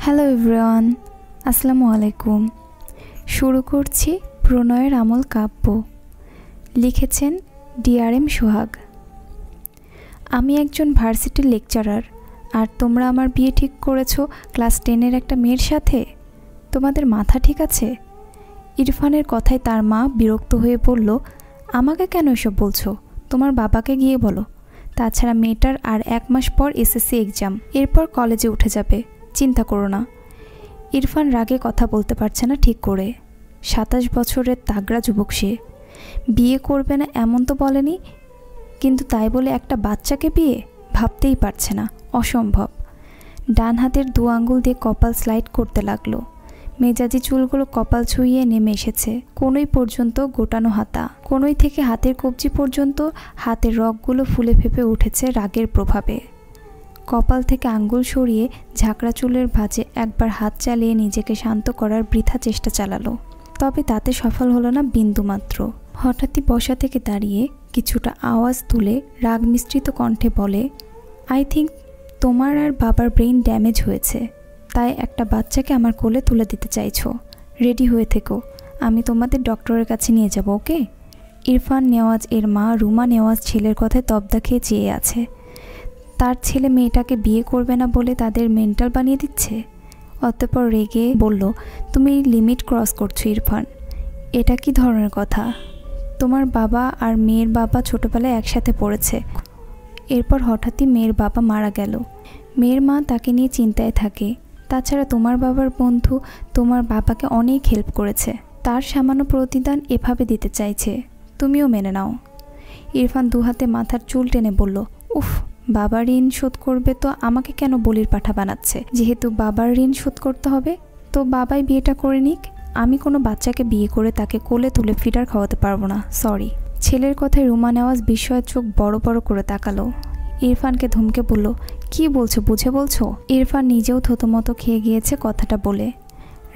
Hello everyone, আসসালামু আলাইকুম। শুরু করছি প্রণয়ের আমল কাব্য। লিখেছেন ডিআরএম সোহাগ। আমি একজন ভার্সিটির লেকচারার, আর তোমরা আমার বিয়ে ঠিক করেছো ক্লাস 10-এর একটা মেয়ের সাথে। তোমাদের মাথা ঠিক আছে? ইরফানের কথায় তার মা বিরক্ত হয়ে বলল, আমাকে কেন এসব বলছো? তোমার বাবাকে গিয়ে বলো। তাছাড়া মেয়েটার আর 1 মাস পর এসএসসি এক্সাম, এরপর কলেজে উঠে যাবে, চিন্তা করো না। ইরফান রাগে কথা বলতে পারছে না ঠিক করে। 27 বছরের তাগড়া যুবক সে। বিয়ে করবে না এমন তো বলেনি, কিন্তু তাই বলে একটা বাচ্চাকে বিয়ে ভাবতেই পারছে না, অসম্ভব। ডান হাতের 2 আঙ্গুল দিয়ে কপাল স্লাইড করতে লাগলো। মেজাজি চুলগুলো কপাল ছুঁয়ে নেমে এসেছে কোনোই পর্যন্ত, গোটানো হাতা। কোনোই থেকে হাতের কবজি পর্যন্ত হাতের রগগুলো ফুলে ফেঁপে উঠেছে রাগের প্রভাবে। কপাল থেকে আঙ্গুল সরিয়ে ঝাঁকড়া চুলের ভাঁজে একবার হাত চালিয়ে নিজেকে শান্ত করার বৃথা চেষ্টা চালালো, তবে তাতে সফল হলো না বিন্দুমাত্র। হঠাৎই বসা থেকে দাঁড়িয়ে কিছুটা আওয়াজ তুলে রাগ মিশ্রিত কণ্ঠে বলে, আই থিঙ্ক তোমার আর বাবার ব্রেইন ড্যামেজ হয়েছে, তাই একটা বাচ্চাকে আমার কোলে তুলে দিতে চাইছো। রেডি হয়ে থেকো, আমি তোমাদের ডক্টরের কাছে নিয়ে যাব, ওকে? ইরফান নেওয়াজ এর মা রুমা নেওয়াজ ছেলের কথায় তবদা খেয়ে চেয়ে আছে। তার ছেলে মেয়েটাকে বিয়ে করবে না বলে তাদের মেন্টাল বানিয়ে দিচ্ছে। অতঃপর রেগে বলল, তুমি লিমিট ক্রস করছো ইরফান, এটা কি ধরনের কথা? তোমার বাবা আর মেয়ের বাবা ছোটোবেলায় একসাথে পড়েছে, এরপর হঠাৎই মেয়ের বাবা মারা গেল। মেয়ের মা তাকে নিয়ে চিন্তায় থাকে। তাছাড়া তোমার বাবার বন্ধু তোমার বাবাকে অনেক হেল্প করেছে, তার সামান্য প্রতিদান এভাবে দিতে চাইছে, তুমিও মেনে নাও। ইরফান 2 হাতে মাথার চুল টেনে বলল, উফ, বাবার ঋণ শোধ করবে তো আমাকে কেন বলির পাঠা বানাচ্ছে? যেহেতু বাবার ঋণ শোধ করতে হবে, তো বাবাই বিয়েটা করে নিক। আমি কোনো বাচ্চাকে বিয়ে করে তাকে কোলে তুলে ফিডার খাওয়াতে পারবো না, সরি। ছেলের কথায় রুমা নেওয়াজ বিস্ময়ের চোখ বড় বড় করে তাকালো। ইরফানকে ধমকে বলল, কি বলছো, বুঝে বলছো? ইরফান নিজেও থতমতো খেয়ে গিয়েছে কথাটা বলে।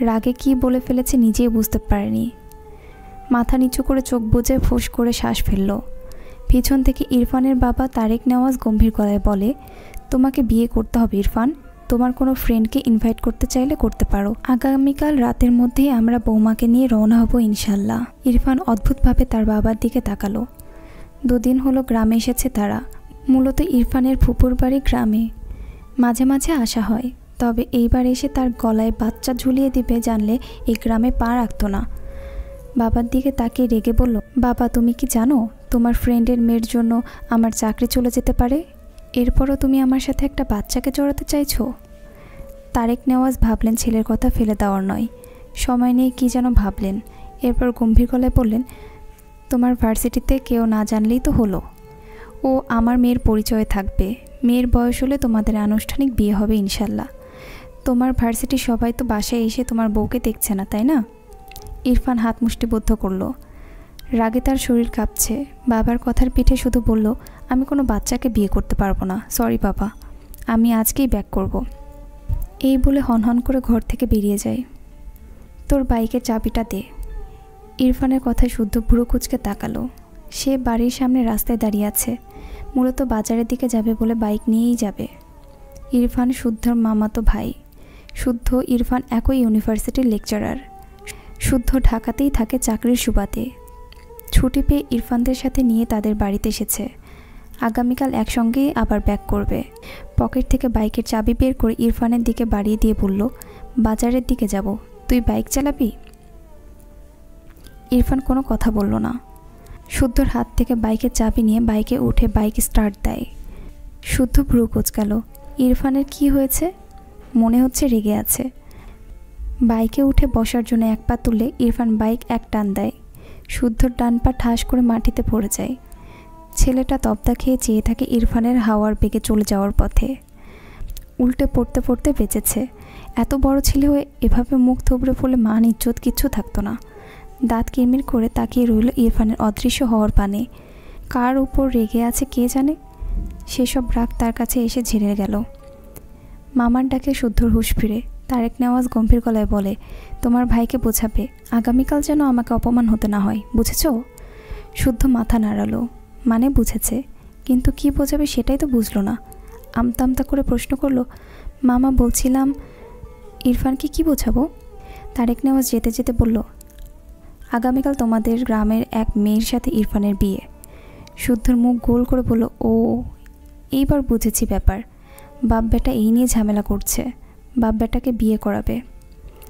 রাগে কি বলে ফেলেছে নিজেই বুঝতে পারেনি। মাথা নিচু করে চোখ বুজে ফোঁস করে শ্বাস ফেলল। পিছন থেকে ইরফানের বাবা তারেক নেওয়াজ গম্ভীর গলায় বলে, তোমাকে বিয়ে করতে হবে ইরফান, তোমার কোনো ফ্রেন্ডকে ইনভাইট করতে চাইলে করতে পারো। আগামীকাল রাতের মধ্যেই আমরা বৌমাকে নিয়ে রওনা হব ইনশাল্লাহ। ইরফান অদ্ভুতভাবে তার বাবার দিকে তাকালো। 2 দিন হলো গ্রামে এসেছে তারা। মূলত ইরফানের ফুপুর বাড়ি গ্রামে, মাঝে মাঝে আসা হয়, তবে এইবার এসে তার গলায় বাচ্চা ঝুলিয়ে দিবে জানলে এই গ্রামে পা রাখত না। বাবার দিকে তাকিয়ে রেগে বলল, বাবা তুমি কি জানো তোমার ফ্রেন্ডের মেয়ের জন্য আমার চাকরি চলে যেতে পারে? এরপরও তুমি আমার সাথে একটা বাচ্চাকে জড়াতে চাইছো? তারেক নেওয়াজ ভাবলেন ছেলের কথা ফেলে দেওয়ার নয়, সময় নিয়ে কি যেন ভাবলেন। এরপর গম্ভীর গলায় বললেন, তোমার ভার্সিটিতে কেউ না জানলেই তো হলো। ও আমার মেয়ের পরিচয়ে থাকবে, মেয়ের বয়স হলে তোমাদের আনুষ্ঠানিক বিয়ে হবে ইনশাল্লাহ। তোমার ভার্সিটির সবাই তো বাসায় এসে তোমার বউকে দেখছে না, তাই না? ইরফান হাত মুষ্টিবদ্ধ করল। রাগে তার শরীর কাঁপছে। বাবার কথার পিঠে শুধু বলল, আমি কোনো বাচ্চাকে বিয়ে করতে পারবো না, সরি বাবা, আমি আজকেই ব্যাক করব। এই বলে হনহন করে ঘর থেকে বেরিয়ে যায়। তোর বাইকের চাবিটা দে। ইরফানের কথায় শুদ্ধ ভুরু কুঁচকে তাকালো। সে বাড়ির সামনে রাস্তায় দাঁড়িয়ে আছে, মূলত বাজারের দিকে যাবে বলে বাইক নিয়েই যাবে। ইরফান শুদ্ধর মামাতো ভাই। শুদ্ধ ইরফান একই ইউনিভার্সিটির লেকচারার। শুদ্ধ ঢাকাতেই থাকে চাকরির সুবাদে। ছুটি পেয়ে ইরফানদের সাথে নিয়ে তাদের বাড়িতে এসেছে। আগামীকাল একসঙ্গেই আবার ব্যাক করবে। পকেট থেকে বাইকের চাবি বের করে ইরফানের দিকে বাড়িয়ে দিয়ে বলল, বাজারের দিকে যাব, তুই বাইক চালাবি? ইরফান কোনো কথা বলল না। শুদ্ধর হাত থেকে বাইকের চাবি নিয়ে বাইকে উঠে বাইক স্টার্ট দেয়। শুদ্ধ ভ্রু কুঁচকাল। ইরফানের কি হয়েছে? মনে হচ্ছে রেগে আছে। বাইকে উঠে বসার জন্য 1 পা তুলে ইরফান বাইক এক টান দেয়। শুদ্ধর ডান পা ঠাস করে মাটিতে পড়ে যায়। ছেলেটা তবদা খেয়ে চেয়ে থাকে ইরফানের হাওয়ার বেগে চলে যাওয়ার পথে। উল্টে পড়তে পড়তে বেঁচেছে। এত বড় ছেলে হয়ে এভাবে মুখ থুবড়ে পড়লে মান ইজ্জত কিচ্ছু থাকতো না। দাঁত কিরমির করে তাকিয়ে রইল ইরফানের অদৃশ্য হওয়ার পানে। কার উপর রেগে আছে কে জানে। সেসব রাগ তার কাছে এসে ঝেড়ে গেল। মামার ডাকে শুদ্ধর হুঁশ ফিরে। তারেক নেওয়াজ গম্ভীর গলায় বলে, তোমার ভাইকে বোঝাবে আগামীকাল যেন আমাকে অপমান হতে না হয়, বুঝেছ? শুদ্ধ মাথা নাড়ালো। মানে বুঝেছে, কিন্তু কি বোঝাবে সেটাই তো বুঝলো না। আমতা আমতা করে প্রশ্ন করল, মামা বলছিলাম। ইরফানকে কি বোঝাবো? তারেক নেওয়াজ যেতে যেতে বলল, আগামীকাল তোমাদের গ্রামের এক মেয়ের সাথে ইরফানের বিয়ে। শুদ্ধর মুখ গোল করে বলল, ও এইবার বুঝেছি ব্যাপার। বাপ বেটা এই নিয়ে ঝামেলা করছে, বাপ বেটাকে বিয়ে করাবে।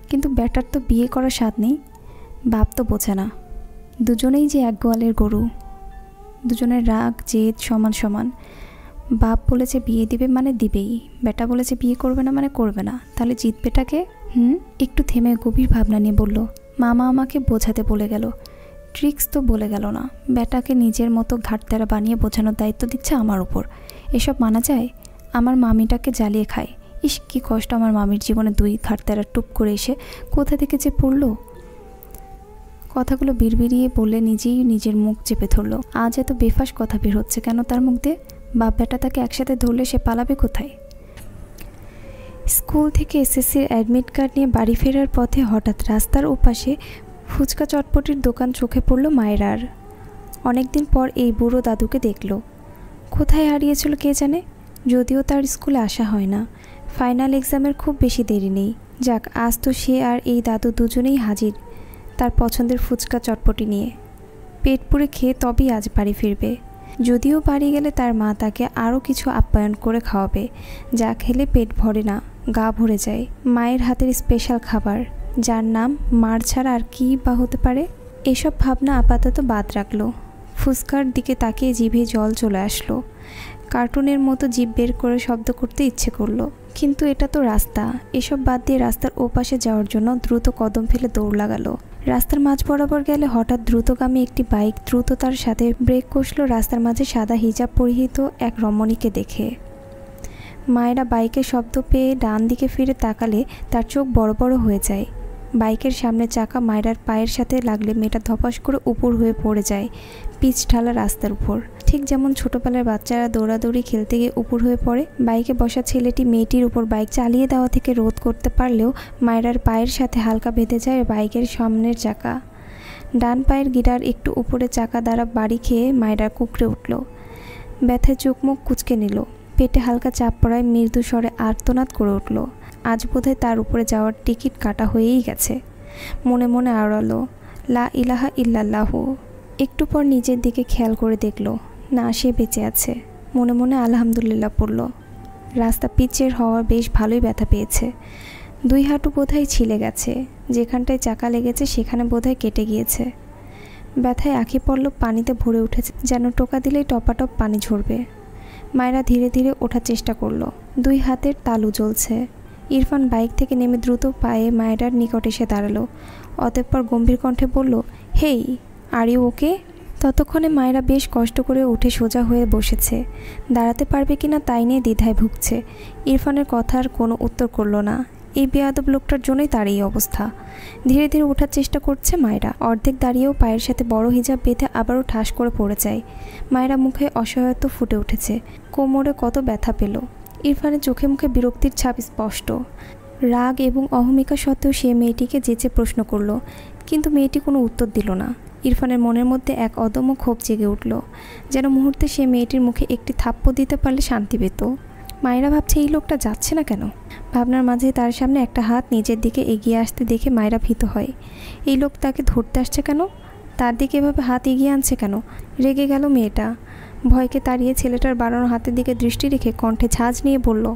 কিন্তু বেটার তো বিয়ে করার স্বাদ নেই, বাপ তো বোঝে না। দুজনেই যে এক গোয়ালের গরু, দুজনের রাগ জেদ সমান সমান। বাপ বলেছে বিয়ে দিবে মানে দিবেই, বেটা বলেছে বিয়ে করবে না মানে করবে না, তাহলে জিতবেটাকে? একটু থেমে গভীর ভাবনা নিয়ে বলল, মামা আমাকে বোঝাতে বলে গেল, ট্রিক্স তো বলে গেল না। বেটাকে নিজের মতো ঘাটতেরা বানিয়ে বোঝানোর দায়িত্ব দিচ্ছে আমার উপর। এসব মানা যায়? আমার মামিটাকে জ্বালিয়ে খায়। ইস, কী কষ্ট আমার মামির জীবনে দুই ঘাটতেরা টুপ করে এসে কোথা থেকে যে পড়লো। কথাগুলো বিড়বিড়িয়ে বলে নিজেই নিজের মুখ চেপে ধরল। আজ এত বেফাস কথা বের হচ্ছে কেন তার মুখ দিয়ে? বাপ বেটা তাকে একসাথে ধরলে সে পালাবে কোথায়? স্কুল থেকে এসএসসির অ্যাডমিট কার্ড নিয়ে বাড়ি ফেরার পথে হঠাৎ রাস্তার ওপাশে ফুচকা চটপটির দোকান চোখে পড়ল মায়েরার। অনেকদিন পর এই বুড়ো দাদুকে দেখল। কোথায় হারিয়েছিল কে জানে, যদিও তার স্কুলে আসা হয় না। ফাইনাল এক্সামের খুব বেশি দেরি নেই। যাক, আজ তো সে আর এই দাদু দুজনেই হাজির তার পছন্দের ফুচকা চটপটি নিয়ে। পেট পুরে খেয়ে তবেই আজ বাড়ি ফিরবে। যদিও বাড়ি গেলে তার মা তাকে আরও কিছু আপ্যায়ন করে খাওয়াবে, যা খেলে পেট ভরে না, গা ভরে যায়। মায়ের হাতের স্পেশাল খাবার, যার নাম মার ছাড়া আর কী বা হতে পারে। এসব ভাবনা আপাতত বাদ রাখলো। ফুচকার দিকে তাকিয়ে জিভে জল চলে আসলো। কার্টুনের মতো জিভ বের করে শব্দ করতে ইচ্ছে করলো, কিন্তু এটা তো রাস্তা। এসব বাদ দিয়ে রাস্তার ওপাশে যাওয়ার জন্য দ্রুত কদম ফেলে দৌড় লাগালো। রাস্তার মাঝ বরাবর গেলে হঠাৎ দ্রুতগামী একটি বাইক দ্রুততার সাথে ব্রেক কষল রাস্তার মাঝে সাদা হিজাব পরিহিত এক রমণীকে দেখে। মায়েরা বাইকের শব্দ পেয়ে ডান দিকে ফিরে তাকালে তার চোখ বড় বড় হয়ে যায়। বাইকের সামনে চাকা মায়েরার পায়ের সাথে লাগলে মেয়েটা ধপাস করে উপর হয়ে পড়ে যায় পিচ ঢালা রাস্তার উপর। ঠিক যেমন ছোটবেলার বাচ্চারা দৌড়াদৌড়ি খেলতে গিয়ে উপর হয়ে পড়ে। বাইকে বসা ছেলেটি মেয়েটির উপর বাইক চালিয়ে দেওয়া থেকে রোধ করতে পারলেও মায়েরার পায়ের সাথে হালকা বেঁধে যায় বাইকের সামনের চাকা। ডান পায়ের গিটার একটু উপরে চাকা দ্বারা বাড়ি খেয়ে মায়েরা কুঁকড়ে উঠল। ব্যথায় চোখ মুখ কুঁচকে নিল। পেটে হালকা চাপ পড়ায় মৃদু স্বরে আর্তনাদ করে উঠল। আজ বোধহয় তার উপরে যাওয়ার টিকিট কাটা হয়েই গেছে। মনে মনে আওড়ালো, লা ইলাহা ইল্লাল্লাহু। একটু পর নিজের দিকে খেয়াল করে দেখল, না, সে বেঁচে আছে। মনে মনে আলহামদুলিল্লাহ পড়ল। রাস্তা পিচের হওয়া বেশ ভালোই ব্যথা পেয়েছে। দুই হাঁটু বোধহয় ছিলে গেছে, যেখানটায় চাকা লেগেছে সেখানে বোধহয় কেটে গিয়েছে। ব্যথায় আঁখি পড়ল পানিতে ভরে উঠেছে, যেন টোকা দিলেই টপাটপ পানি ঝরবে। মায়েরা ধীরে ধীরে ওঠার চেষ্টা করলো। দুই হাতের তালু জ্বলছে। ইরফান বাইক থেকে নেমে দ্রুত পায়ে মায়েরার নিকট এসে দাঁড়ালো। অতঃপর গম্ভীর কণ্ঠে বলল, হেই, আর ইউ ওকে? ততক্ষণে মায়েরা বেশ কষ্ট করে উঠে সোজা হয়ে বসেছে। দাঁড়াতে পারবে কিনা তাই নিয়ে দ্বিধায় ভুগছে। ইরফানের কথার কোনো উত্তর করল না। এই বেয়াদব লোকটার জন্যই তার এই অবস্থা। ধীরে ধীরে ওঠার চেষ্টা করছে মায়েরা। অর্ধেক দাঁড়িয়েও পায়ের সাথে বড় হিজাব বেঁধে আবারও ঠাস করে পড়ে যায়। মায়েরা মুখে অসহায়ত্ব ফুটে উঠেছে। কোমরে কত ব্যথা পেল। ইরফানের চোখে মুখে বিরক্তির ছাপ স্পষ্ট। রাগ এবং অহমিকা সত্ত্বেও সে মেয়েটিকে যেচে প্রশ্ন করল, কিন্তু মেয়েটি কোনো উত্তর দিল না। ইরফানের মনের মধ্যে এক অদম্য ক্ষোভ জেগে উঠল, যেন মুহূর্তে সে মেয়েটির মুখে একটি থাপ্পড় দিতে পারলে শান্তি পেত। মায়েরা ভাবছে এই লোকটা যাচ্ছে না কেন। ভাবনার মাঝে তার সামনে একটা হাত নিজের দিকে এগিয়ে আসতে দেখে মায়েরা ভীত হয়। এই লোক তাকে ধরতে আসছে কেন? তার দিকে এভাবে হাত এগিয়ে আনছে কেন? রেগে গেল মেয়েটা। ভয়কে তাড়িয়ে ছেলেটার বাড়ানো হাতের দিকে দৃষ্টি রেখে কণ্ঠে ঝাঁজ নিয়ে বলল,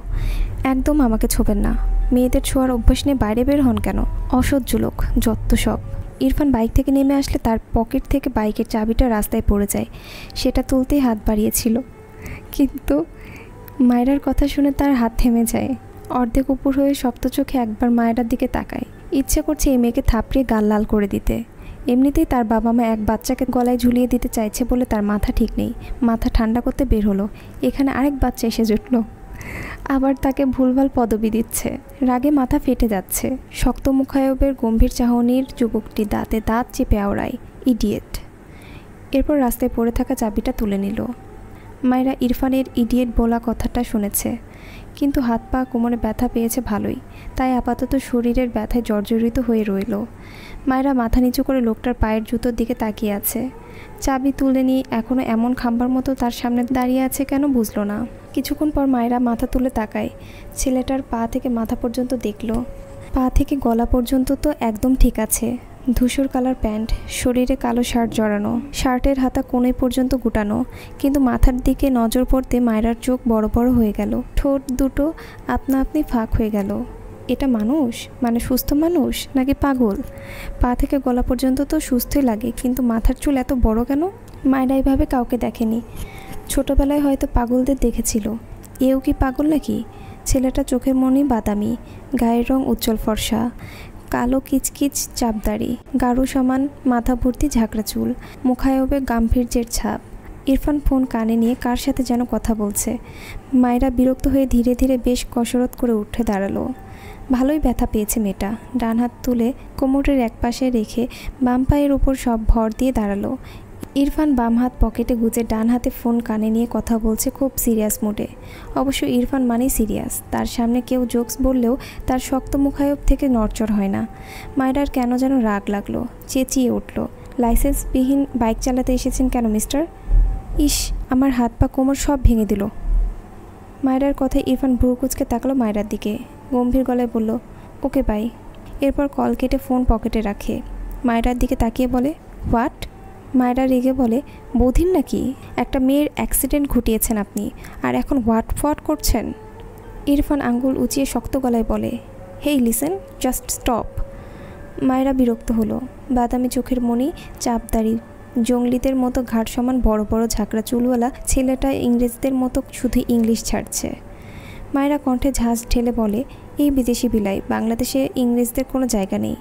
একদম আমাকে ছোবেন না। মেয়েদের ছোঁয়ার অভ্যাস নিয়ে বাইরে বের হন কেন? অসহ্য লোক, যত সব। ইরফান বাইক থেকে নেমে আসলে তার পকেট থেকে বাইকের চাবিটা রাস্তায় পড়ে যায়। সেটা তুলতেই হাত বাড়িয়েছিল, কিন্তু মায়েরার কথা শুনে তার হাত থেমে যায়। অর্ধেক উপর হয়ে শক্ত চোখে একবার মায়েরার দিকে তাকায়। ইচ্ছে করছে এই মেয়েকে থাপড়িয়ে গাল লাল করে দিতে। এমনিতেই তার বাবা মা এক বাচ্চাকে গলায় ঝুলিয়ে দিতে চাইছে বলে তার মাথা ঠিক নেই। মাথা ঠান্ডা করতে বের হলো, এখানে আরেক বাচ্চা এসে জুটল। আবার তাকে ভুলভাল পদবি দিচ্ছে। রাগে মাথা ফেটে যাচ্ছে। শক্ত মুখায়বের গম্ভীর চাহনির যুবকটি দাঁতে দাঁত চেপে আওড়ায়, ইডিয়েট। এরপর রাস্তায় পড়ে থাকা চাবিটা তুলে নিল। মায়েরা ইরফানের ইডিয়েট বলা কথাটা শুনেছে, কিন্তু হাত পা কোমরে ব্যথা পেয়েছে ভালোই, তাই আপাতত শরীরের ব্যথায় জর্জরিত হয়ে রইল। মায়েরা মাথা নিচু করে লোকটার পায়ের জুতোর দিকে তাকিয়ে আছে। চাবি তুলে নিয়ে এখনও এমন খাম্বার মতো তার সামনে দাঁড়িয়ে আছে কেন বুঝলো না। কিছুক্ষণ পর মায়েরা মাথা তুলে তাকায়। ছেলেটার পা থেকে মাথা পর্যন্ত দেখল। পা থেকে গলা পর্যন্ত তো একদম ঠিক আছে, ধূসর কালার প্যান্ট, শরীরে কালো শার্ট জড়ানো, শার্টের হাতা কোণে পর্যন্ত গুটানো, কিন্তু মাথার দিকে নজর পড়তে মায়রার চোখ বড় বড় হয়ে গেল, ঠোঁট দুটো আপনা আপনি ফাঁক হয়ে গেল। এটা মানুষ, মানে সুস্থ মানুষ নাকি পাগল? পা থেকে গলা পর্যন্ত তো সুস্থই লাগে, কিন্তু মাথার চুল এত বড় কেন? মায়রা এভাবে কাউকে দেখেনি, ছোটবেলায় হয়তো পাগলদের দেখেছিল। এও কি পাগল নাকি? ছেলেটা চোখের মনি বাদামি, গায়ের রং উজ্জ্বল ফর্সা, কালো কিচকিচ চাপদাড়ি, গাঢ় সমান মাথা ভর্তি ঝাঁকড়া চুল, মুখায়বে গাম্ভীর্যের ছাপ। ইরফান ফোন কানে নিয়ে কার সাথে যেন কথা বলছে। মায়রা বিরক্ত হয়ে ধীরে ধীরে বেশ কসরত করে উঠে দাঁড়ালো। ভালোই ব্যথা পেয়েছে মেয়েটা। ডান হাত তুলে কোমরের একপাশে রেখে বাম পায়ের উপর সব ভর দিয়ে দাঁড়ালো। ইরফান বাম হাত পকেটে গুজে ডান হাতে ফোন কানে নিয়ে কথা বলছে খুব সিরিয়াস মুডে। অবশ্য ইরফান মানেই সিরিয়াস, তার সামনে কেউ জোকস বললেও তার শক্ত মুখায়ব থেকে নড়চড় হয় না। মায়রার কেন যেন রাগ লাগলো, চেঁচিয়ে উঠল, লাইসেন্সবিহীন বাইক চালাতে এসেছেন কেন মিস্টার? ইস, আমার হাত পা কোমর সব ভেঙে দিল। মায়রার কথায় ইরফান ভ্রু কুঁচকে তাকালো মায়রার দিকে, গম্ভীর গলায় বলল, ওকে বাই। এরপর কল কেটে ফোন পকেটে রাখে। মায়রার দিকে তাকিয়ে বলে, হোয়াট? মায়রা রেগে বলে, বধির নাকি? একটা মেয়ের অ্যাক্সিডেন্ট ঘটিয়েছেন আপনি, আর এখন হোয়াট করছেন? ইরফান আঙ্গুল উঁচিয়ে শক্ত গলায় বলে, হেই লিসেন, জাস্ট স্টপ। মায়রা বিরক্ত হলো। বাদামি চোখের মণি, চাপদাড়ি, জঙ্গলিদের মতো ঘাট সমান বড় বড় ঝাঁকড়া চুলওয়ালা ছেলেটা ইংরেজদের মতো শুধু ইংলিশ ছাড়ছে। মায়রা কণ্ঠে ঝাঁজ ঢেলে বলে, এই বিদেশি বিলাই, বাংলাদেশে ইংরেজদের কোনো জায়গা নেই।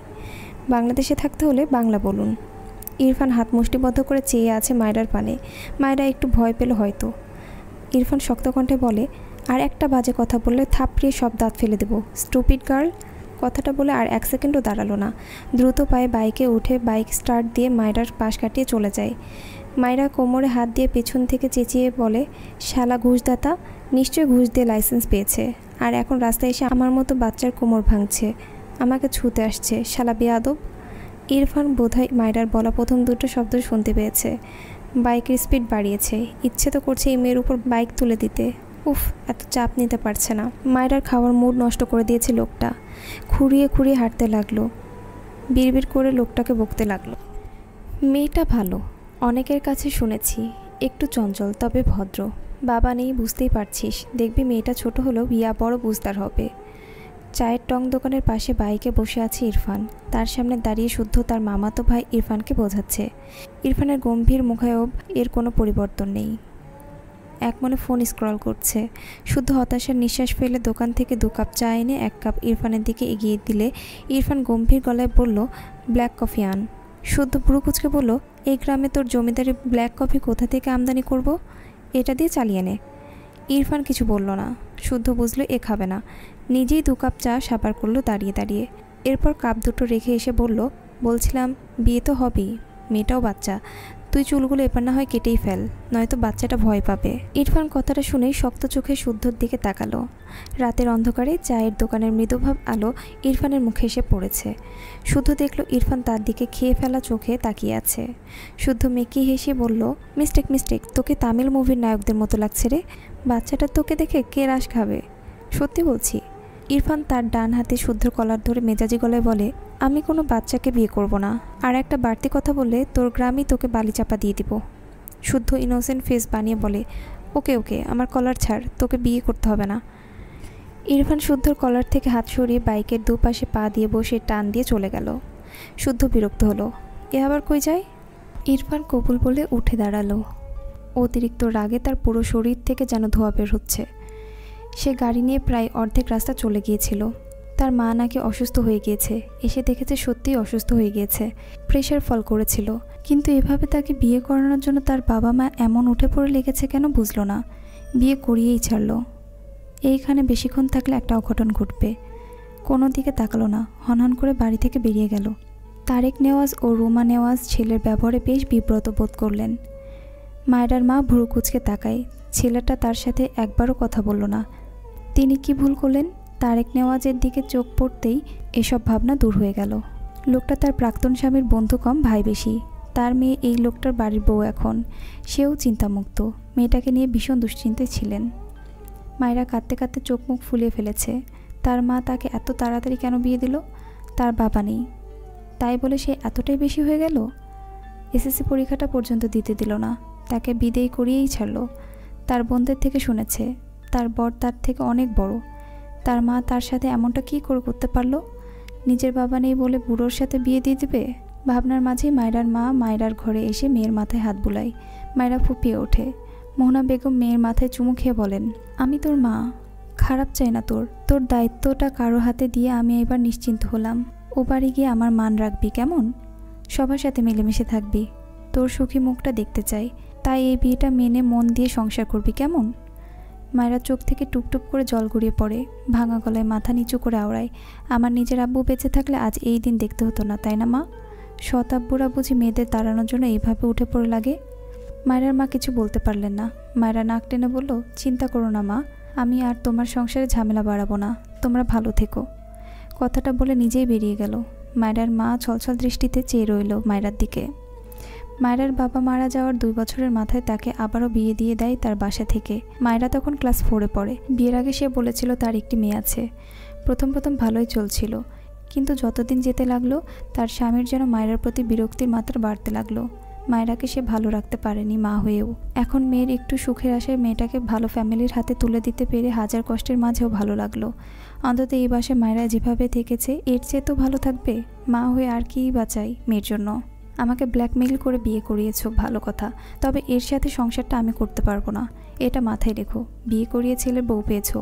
বাংলাদেশে থাকতে হলে বাংলা বলুন। ইরফান হাত মুষ্টিবদ্ধ করে চেয়ে আছে মায়রার পানে। মায়রা একটু ভয় পেল হয়তো। ইরফান শক্ত কণ্ঠে বলে, আর একটা বাজে কথা বললে থাপড়িয়ে সব দাঁত ফেলে দেবো, স্টুপিড গার্ল। কথাটা বলে আর এক সেকেন্ডও দাঁড়ালো না। দ্রুত পায়ে বাইকে উঠে বাইক স্টার্ট দিয়ে মায়রার পাশ কাটিয়ে চলে যায়। মায়রা কোমরে হাত দিয়ে পেছন থেকে চেঁচিয়ে বলে, শালা ঘুষদাতা, নিশ্চয়ই ঘুষ দিয়ে লাইসেন্স পেয়েছে, আর এখন রাস্তায় এসে আমার মতো বাচ্চার কোমর ভাঙছে, আমাকে ছুঁতে আসছে, শালা বেয়াদব। ইরফান বোধহয় মায়রার বলা প্রথম দুটো শব্দ শুনতে পেয়েছে। বাইকের স্পিড বাড়িয়েছে, ইচ্ছে তো করছে এই মেয়ের উপর বাইক তুলে দিতে। উফ, এত চাপ নিতে পারছে না। মায়রার খাওয়ার মুড নষ্ট করে দিয়েছে লোকটা। খুঁড়িয়ে খুঁড়িয়ে হাঁটতে লাগলো, বিড়বিড় করে লোকটাকে বকতে লাগলো। মেয়েটা ভালো, অনেকের কাছে শুনেছি, একটু চঞ্চল তবে ভদ্র। বাবা নেই বুঝতেই পারছিস, দেখবি মেয়েটা ছোট হলেও বিয়া বড় বুঝদার হবে। চায়ের টং দোকানের পাশে বাইকে বসে আছে ইরফান। তার সামনে দাঁড়িয়ে শুদ্ধ তার মামাতো ভাই ইরফানকে বোঝাচ্ছে। ইরফানের গম্ভীর মুখায়ব এর কোনো পরিবর্তন নেই। এক মনে ফোন স্ক্রল করছে। শুদ্ধ হতাশার নিঃশ্বাস ফেলে দোকান থেকে 2 কাপ চা এনে 1 কাপ ইরফানের দিকে এগিয়ে দিলে ইরফান গম্ভীর গলায় বলল, ব্ল্যাক কফি আন। শুদ্ধ ভ্রু কুঁচকে বলল, এই গ্রামে তোর জমিদারি ব্ল্যাক কফি কোথা থেকে আমদানি করব? এটা দিয়ে চালিয়ে নে। ইরফান কিছু বলল না। শুদ্ধ বুঝলো এ খাবে না। নিজেই 2 কাপ চা সাবার করলো দাঁড়িয়ে দাঁড়িয়ে। এরপর কাপ দুটো রেখে এসে বলল, বলছিলাম বিয়ে তো হবেই, মেয়েটাও বাচ্চা, তুই চুলগুলো এবার না হয় কেটেই ফেল, নয়তো বাচ্চাটা ভয় পাবে। ইরফান কথাটা শুনেই শক্ত চোখে শুদ্ধর দিকে তাকালো। রাতের অন্ধকারে চায়ের দোকানের মৃদুভাব আলো ইরফানের মুখে এসে পড়েছে। শুদ্ধ দেখল ইরফান তার দিকে খেয়ে ফেলা চোখে তাকিয়ে আছে। শুদ্ধ মেকি হেসে বলল, মিস্টেক, তোকে তামিল মুভির নায়কদের মতো লাগছে রে। বাচ্চাটা তোকে দেখে কে রাশ খাবে? সত্যি বলছি। ইরফান তার ডান হাতে শুদ্ধর কলার ধরে মেজাজি গলায় বলে, আমি কোনো বাচ্চাকে বিয়ে করব না, আর একটা বাড়তি কথা বললে তোর গ্রামেই তোকে বালি চাপা দিয়ে দিব। শুদ্ধ ইনোসেন্ট ফেস বানিয়ে বলে, ওকে আমার কলার ছাড়, তোকে বিয়ে করতে হবে না। ইরফান শুদ্ধর কলার থেকে হাত সরিয়ে বাইকের দুপাশে পা দিয়ে বসে টান দিয়ে চলে গেল। শুদ্ধ বিরক্ত হলো, এ আবার কই যায়? ইরফান কবুল বলে উঠে দাঁড়ালো। অতিরিক্ত রাগে তার পুরো শরীর থেকে যেন ধোঁয়া বের হচ্ছে। সে গাড়ি নিয়ে প্রায় অর্ধেক রাস্তা চলে গিয়েছিল। তার মা নাকি অসুস্থ হয়ে গিয়েছে, এসে দেখেছে সত্যিই অসুস্থ হয়ে গিয়েছে, প্রেশার ফল করেছিল। কিন্তু এভাবে তাকে বিয়ে করানোর জন্য তার বাবা মা এমন উঠে পড়ে লেগেছে কেন বুঝল না। বিয়ে করিয়েই ছাড়ল। এইখানে বেশিক্ষণ থাকলে একটা অঘটন ঘটবে। কোনো দিকে তাকালো না, হনহন করে বাড়ি থেকে বেরিয়ে গেল। তারেক নেওয়াজ ও রুমা নেওয়াজ ছেলের ব্যবহারে বেশ বিব্রত বোধ করলেন। মায়রার মা ভ্রু কুঁচকে তাকায়। ছেলেটা তার সাথে একবারও কথা বলল না। তিনি কি ভুল করলেন? তারেক নেওয়াজের দিকে চোখ পড়তেই এসব ভাবনা দূর হয়ে গেল। লোকটা তার প্রাক্তন স্বামীর বন্ধু কম ভাই বেশি। তার মেয়ে এই লোকটার বাড়ির বউ এখন। সেও চিন্তামুক্ত। মেয়েটাকে নিয়ে ভীষণ দুশ্চিন্তায় ছিলেন। মায়েরা কাঁদতে কাঁদতে চোখ মুখ ফুলিয়ে ফেলেছে। তার মা তাকে এত তাড়াতাড়ি কেন বিয়ে দিল? তার বাবা নেই তাই বলে সে এতটাই বেশি হয়ে গেল? এসএসসি পরীক্ষাটা পর্যন্ত দিতে দিল না, তাকে বিদেয় করিয়েই ছাড়লো। তার বোনদের থেকে শুনেছে তার বর তার থেকে অনেক বড়। তার মা তার সাথে এমনটা কী করে করতে পারলো? নিজের বাবা নেই বলে বুড়োর সাথে বিয়ে দিয়ে দিবে? ভাবনার মাঝেই মায়রার মা মায়রার ঘরে এসে মেয়ের মাথায় হাত বুলায়। মায়রা ফুপিয়ে ওঠে। মোহনা বেগম মেয়ের মাথায় চুমু খেয়ে বলেন, আমি তোর মা, খারাপ চাই না তোর দায়িত্বটা কারো হাতে দিয়ে আমি এবার নিশ্চিন্ত হলাম। ও বাড়ি গিয়ে আমার মান রাখবি কেমন? সবার সাথে মিলেমিশে থাকবি। তোর সুখী মুখটা দেখতে চাই, তাই এই বিয়েটা মেনে মন দিয়ে সংসার করবি কেমন? মায়েরা চোখ থেকে টুপটুপ করে জল গড়িয়ে পড়ে, ভাঙা গলায় মাথা নিচু করে আওড়ায়। আমার নিজের আব্বু বেঁচে থাকলে আজ এই দিন দেখতে হতো না, তাই না মা? সৎ আব্বুরা বুঝি মেয়েদের তাড়ানোর জন্য এইভাবে উঠে পড়ে লাগে? মায়েরার মা কিছু বলতে পারলেন না। মায়েরা নাক টেনে বলল, চিন্তা করো না মা, আমি আর তোমার সংসারে ঝামেলা বাড়াবো না, তোমরা ভালো থেকো। কথাটা বলে নিজেই বেরিয়ে গেল। মায়েরার মা ছলছল দৃষ্টিতে চেয়ে রইল মায়েরার দিকে। মায়েরার বাবা মারা যাওয়ার 2 বছরের মাথায় তাকে আবারও বিয়ে দিয়ে দেয় তার বাসা থেকে। মায়েরা তখন ক্লাস 4-এ পড়ে। বিয়ের আগে সে বলেছিল তার একটি মেয়ে আছে। প্রথম ভালোই চলছিল, কিন্তু যতদিন যেতে লাগলো তার স্বামীর যেন মায়েরার প্রতি বিরক্তির মাত্রা বাড়তে লাগলো। মায়েরাকে সে ভালো রাখতে পারেনি মা হয়েও। এখন মেয়ের একটু সুখের আশায় মেয়েটাকে ভালো ফ্যামিলির হাতে তুলে দিতে পেরে হাজার কষ্টের মাঝেও ভালো লাগলো। অন্তত এই বাসায় মায়েরা যেভাবে থেকেছে এর চেয়ে তো ভালো থাকবে। মা হয়ে আর কিই বা চাই মেয়ের জন্য? আমাকে ব্ল্যাকমেইল করে বিয়ে করিয়েছো, ভালো কথা, তবে এর সাথে সংসারটা আমি করতে পারবো না, এটা মাথায় রেখো। বিয়ে করিয়ে ছেলের বউ পেয়েছো,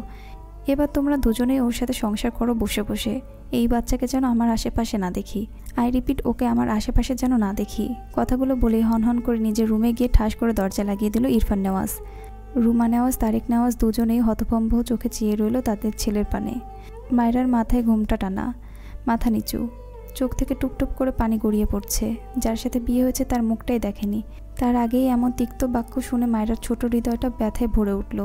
এবার তোমরা দুজনেই ওর সাথে সংসার করো বসে বসে। এই বাচ্চাকে যেন আমার আশেপাশে না দেখি। আই রিপিট, ওকে আমার আশেপাশে যেন না দেখি। কথাগুলো বলেই হনহন করে নিজের রুমে গিয়ে ঠাস করে দরজা লাগিয়ে দিল ইরফান নেওয়াজ। রুমা নেওয়াজ, তারেক নেওয়াজ দুজনেই হতভম্ব চোখে চেয়ে রইল তাদের ছেলের পানে। মায়েরার মাথায় ঘুমটা টানা, মাথা নিচু, চোখ থেকে টুপটুপ করে পানি গড়িয়ে পড়ছে। যার সাথে বিয়ে হয়েছে তার মুখটাই দেখেনি। তার আগেই এমন তিক্ত বাক্য শুনে মায়েরার ছোট হৃদয়টা ব্যথায় ভরে উঠল।